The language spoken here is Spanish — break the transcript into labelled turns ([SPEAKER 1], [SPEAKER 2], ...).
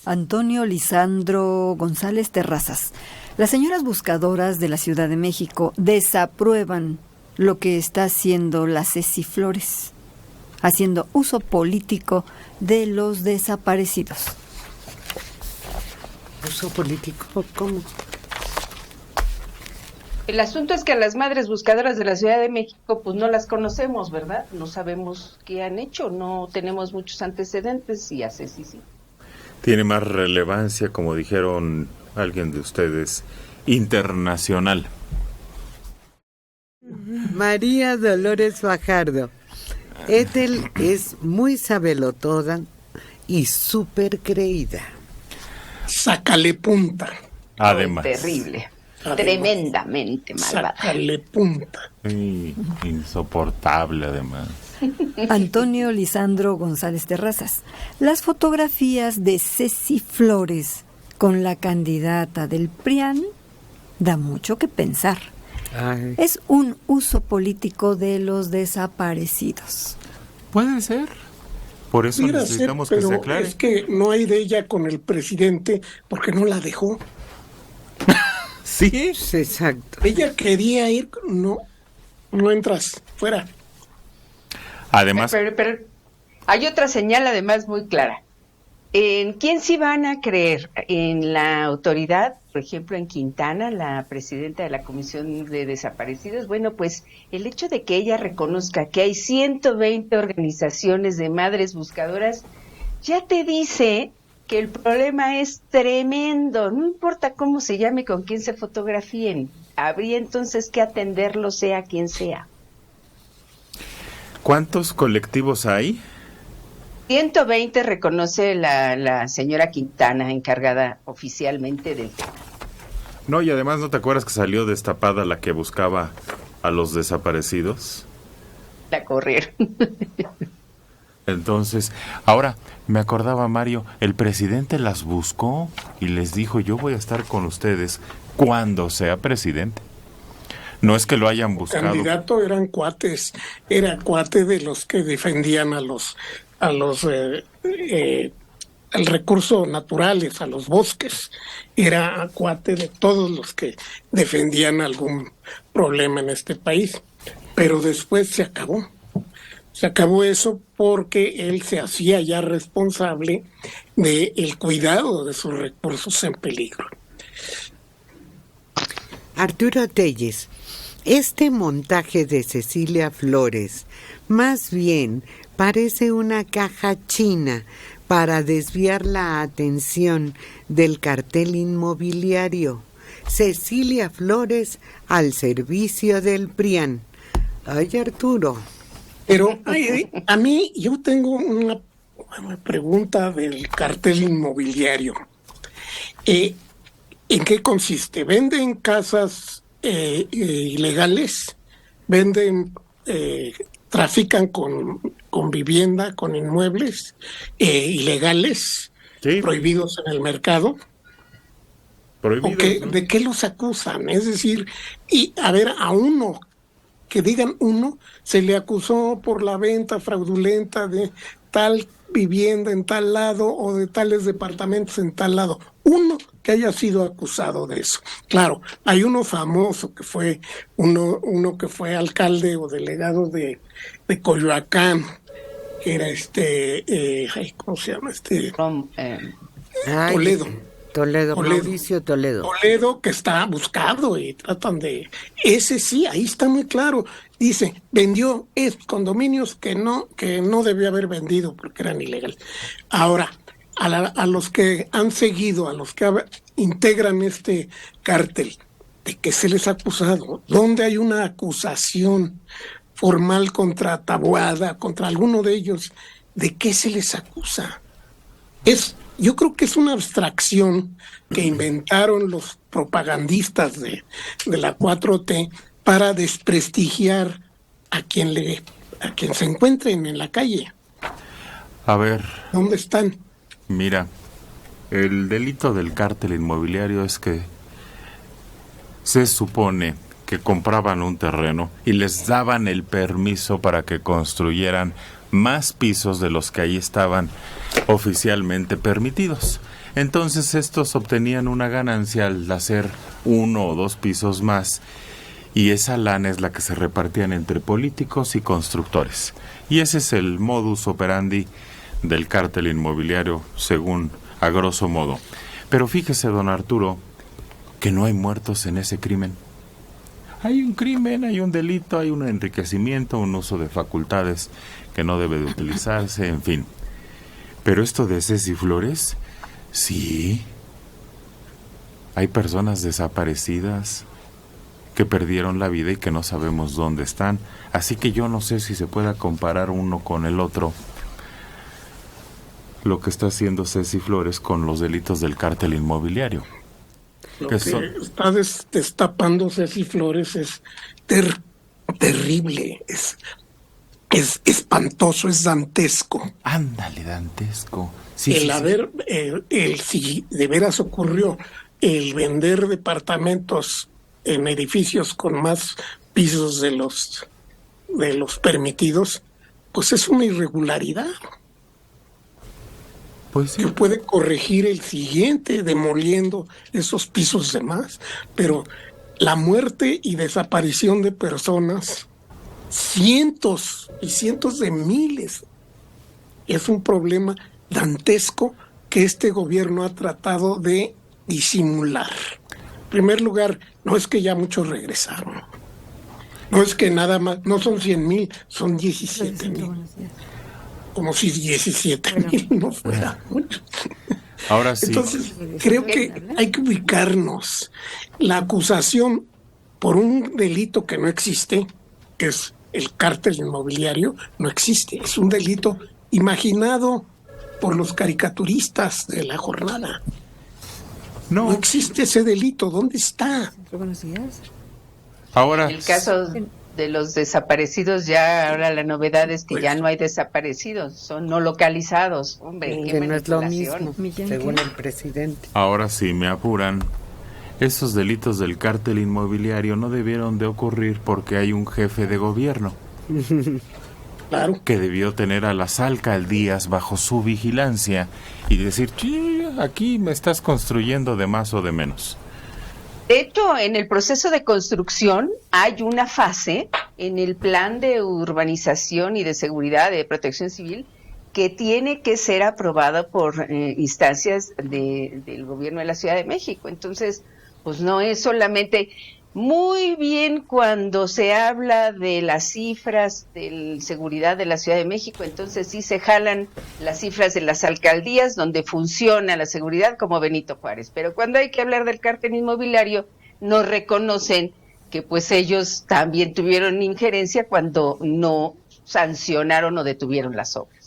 [SPEAKER 1] Antonio Lisandro González Terrazas. Las señoras buscadoras de la Ciudad de México desaprueban lo que está haciendo la Ceci Flores, haciendo uso político de los desaparecidos.
[SPEAKER 2] ¿Uso político? ¿Cómo?
[SPEAKER 3] El asunto es que a las madres buscadoras de la Ciudad de México, pues no las conocemos, ¿verdad? No sabemos qué han hecho, no tenemos muchos antecedentes y a Ceci sí.
[SPEAKER 4] Tiene más relevancia, como dijeron alguien de ustedes, internacional.
[SPEAKER 2] María Dolores Fajardo. Ethel es muy sabelotoda y súper creída.
[SPEAKER 5] Sácale punta.
[SPEAKER 4] Además.
[SPEAKER 3] Terrible. Tremendamente malvada.
[SPEAKER 5] Sácale punta.
[SPEAKER 4] Insoportable, además.
[SPEAKER 1] Antonio Lisandro González Terrazas. Las fotografías de Ceci Flores con la candidata del PRIAN da mucho que pensar.
[SPEAKER 2] Ay.
[SPEAKER 1] Es un uso político de los desaparecidos.
[SPEAKER 4] Puede ser. Por eso
[SPEAKER 5] Pudiera
[SPEAKER 4] necesitamos
[SPEAKER 5] ser,
[SPEAKER 4] que se
[SPEAKER 5] pero
[SPEAKER 4] aclare.
[SPEAKER 5] es que no hay de ella con el presidente porque no la dejó.
[SPEAKER 4] ¿Sí?
[SPEAKER 2] Exacto.
[SPEAKER 5] Ella quería ir, no entras, fuera.
[SPEAKER 4] Además,
[SPEAKER 3] Pero hay otra señal además muy clara. ¿En quién sí van a creer? ¿En la autoridad? Por ejemplo, en Quintana, la presidenta de la Comisión de Desaparecidos. Bueno, pues el hecho de que ella reconozca que hay 120 organizaciones de madres buscadoras, ya te dice que el problema es tremendo. No importa cómo se llame, con quién se fotografíen. Habría entonces que atenderlo, sea quien sea.
[SPEAKER 4] ¿cuántos colectivos hay?
[SPEAKER 3] 120 reconoce la señora Quintana, encargada oficialmente del tema.
[SPEAKER 4] No, y además, ¿no te acuerdas que salió destapada la que buscaba a los desaparecidos?
[SPEAKER 3] La corrieron.
[SPEAKER 4] Entonces, ahora me acordaba, Mario, el presidente las buscó y les dijo, yo voy a estar con ustedes cuando sea presidente. No es que lo hayan buscado.
[SPEAKER 5] Candidato eran cuates, era cuate de los que defendían a los el recurso naturales, a los bosques. Era cuate de todos los que defendían algún problema en este país. Pero después se acabó. Se acabó eso porque él se hacía ya responsable del cuidado de sus recursos en peligro.
[SPEAKER 2] Arturo Telles, este montaje de Cecilia Flores más bien parece una caja china para desviar la atención del cartel inmobiliario. Cecilia Flores al servicio del PRIAN. Ay, Arturo.
[SPEAKER 5] Pero a mí yo tengo una pregunta del cartel inmobiliario. ¿En qué consiste? ¿Venden casas ilegales? ¿Venden, trafican con vivienda, con inmuebles ilegales,
[SPEAKER 4] Sí.
[SPEAKER 5] prohibidos en el mercado?
[SPEAKER 4] Prohibido, ¿no?
[SPEAKER 5] ¿De qué los acusan? Es decir, y a ver, a uno, que digan uno, se le acusó por la venta fraudulenta de tal vivienda en tal lado o de tales departamentos en tal lado. Uno que haya sido acusado de eso. Claro, hay uno famoso que fue uno que fue alcalde o delegado de Coyoacán, que era ¿cómo se llama?
[SPEAKER 2] Ay,
[SPEAKER 5] Toledo,
[SPEAKER 2] Mauricio Toledo.
[SPEAKER 5] Toledo, que está buscado y tratan de... Ese sí, ahí está muy claro. Dice, vendió condominios que no debió haber vendido porque eran ilegales. Ahora, a los que han seguido, a los que integran este cártel, ¿de qué se les ha acusado? ¿Dónde hay una acusación formal contra Taboada, contra alguno de ellos? ¿De qué se les acusa? Yo creo que es una abstracción que inventaron los propagandistas de la 4T para desprestigiar a quien se encuentren en la calle.
[SPEAKER 4] A ver,
[SPEAKER 5] ¿Dónde están?
[SPEAKER 4] mira, el delito del cártel inmobiliario es que se supone que compraban un terreno y les daban el permiso para que construyeran más pisos de los que ahí estaban oficialmente permitidos. Entonces estos obtenían una ganancia al hacer 1 o 2 pisos más, y esa lana es la que se repartían entre políticos y constructores. Y ese es el modus operandi del cártel inmobiliario, según a grosso modo. Pero fíjese, don Arturo, que no hay muertos en ese crimen. Hay un crimen, hay un delito, hay un enriquecimiento, un uso de facultades que no debe de utilizarse, en fin. Pero esto de Ceci Flores, sí. Hay personas desaparecidas que perdieron la vida y que no sabemos dónde están. Así que yo no sé si se pueda comparar uno con el otro lo que está haciendo Ceci Flores con los delitos del cártel inmobiliario.
[SPEAKER 5] Lo que está destapando Ceci Flores es terrible, es espantoso, es dantesco.
[SPEAKER 4] Ándale, dantesco. Sí,
[SPEAKER 5] Si de veras ocurrió el vender departamentos en edificios con más pisos de los permitidos, pues es una irregularidad.
[SPEAKER 4] Pues sí.
[SPEAKER 5] Que puede corregir el siguiente demoliendo esos pisos de más, pero la muerte y desaparición de personas, cientos y cientos de miles, es un problema dantesco que este gobierno ha tratado de disimular. En primer lugar, no es que ya muchos regresaron, no es que nada más, no son 100,000, son 17,000. Como si 17,000 no fuera mucho.
[SPEAKER 4] Ahora sí.
[SPEAKER 5] Entonces, creo que hay que ubicarnos. La acusación por un delito que no existe, que es el cártel inmobiliario, no existe. Es un delito imaginado por los caricaturistas de la jornada. No existe ese delito. ¿Dónde está?
[SPEAKER 4] Ahora,
[SPEAKER 3] el caso de los desaparecidos, ya ahora la novedad es que ya no hay desaparecidos, son no localizados. Hombre, qué
[SPEAKER 2] que no es lo mismo,
[SPEAKER 3] manipulación.
[SPEAKER 2] según el presidente.
[SPEAKER 4] ahora sí me apuran. Esos delitos del cártel inmobiliario no debieron de ocurrir porque hay un jefe de gobierno.
[SPEAKER 5] Claro.
[SPEAKER 4] Que debió tener a las alcaldías bajo su vigilancia y decir, sí, aquí me estás construyendo de más o de menos.
[SPEAKER 3] De hecho, en el proceso de construcción hay una fase en el plan de urbanización y de seguridad de protección civil que tiene que ser aprobada por instancias del gobierno de la Ciudad de México. Entonces, pues no es solamente muy bien cuando se habla de las cifras de seguridad de la Ciudad de México, entonces sí se jalan las cifras de las alcaldías donde funciona la seguridad como Benito Juárez, pero cuando hay que hablar del cártel inmobiliario no reconocen que pues ellos también tuvieron injerencia cuando no sancionaron o detuvieron las obras.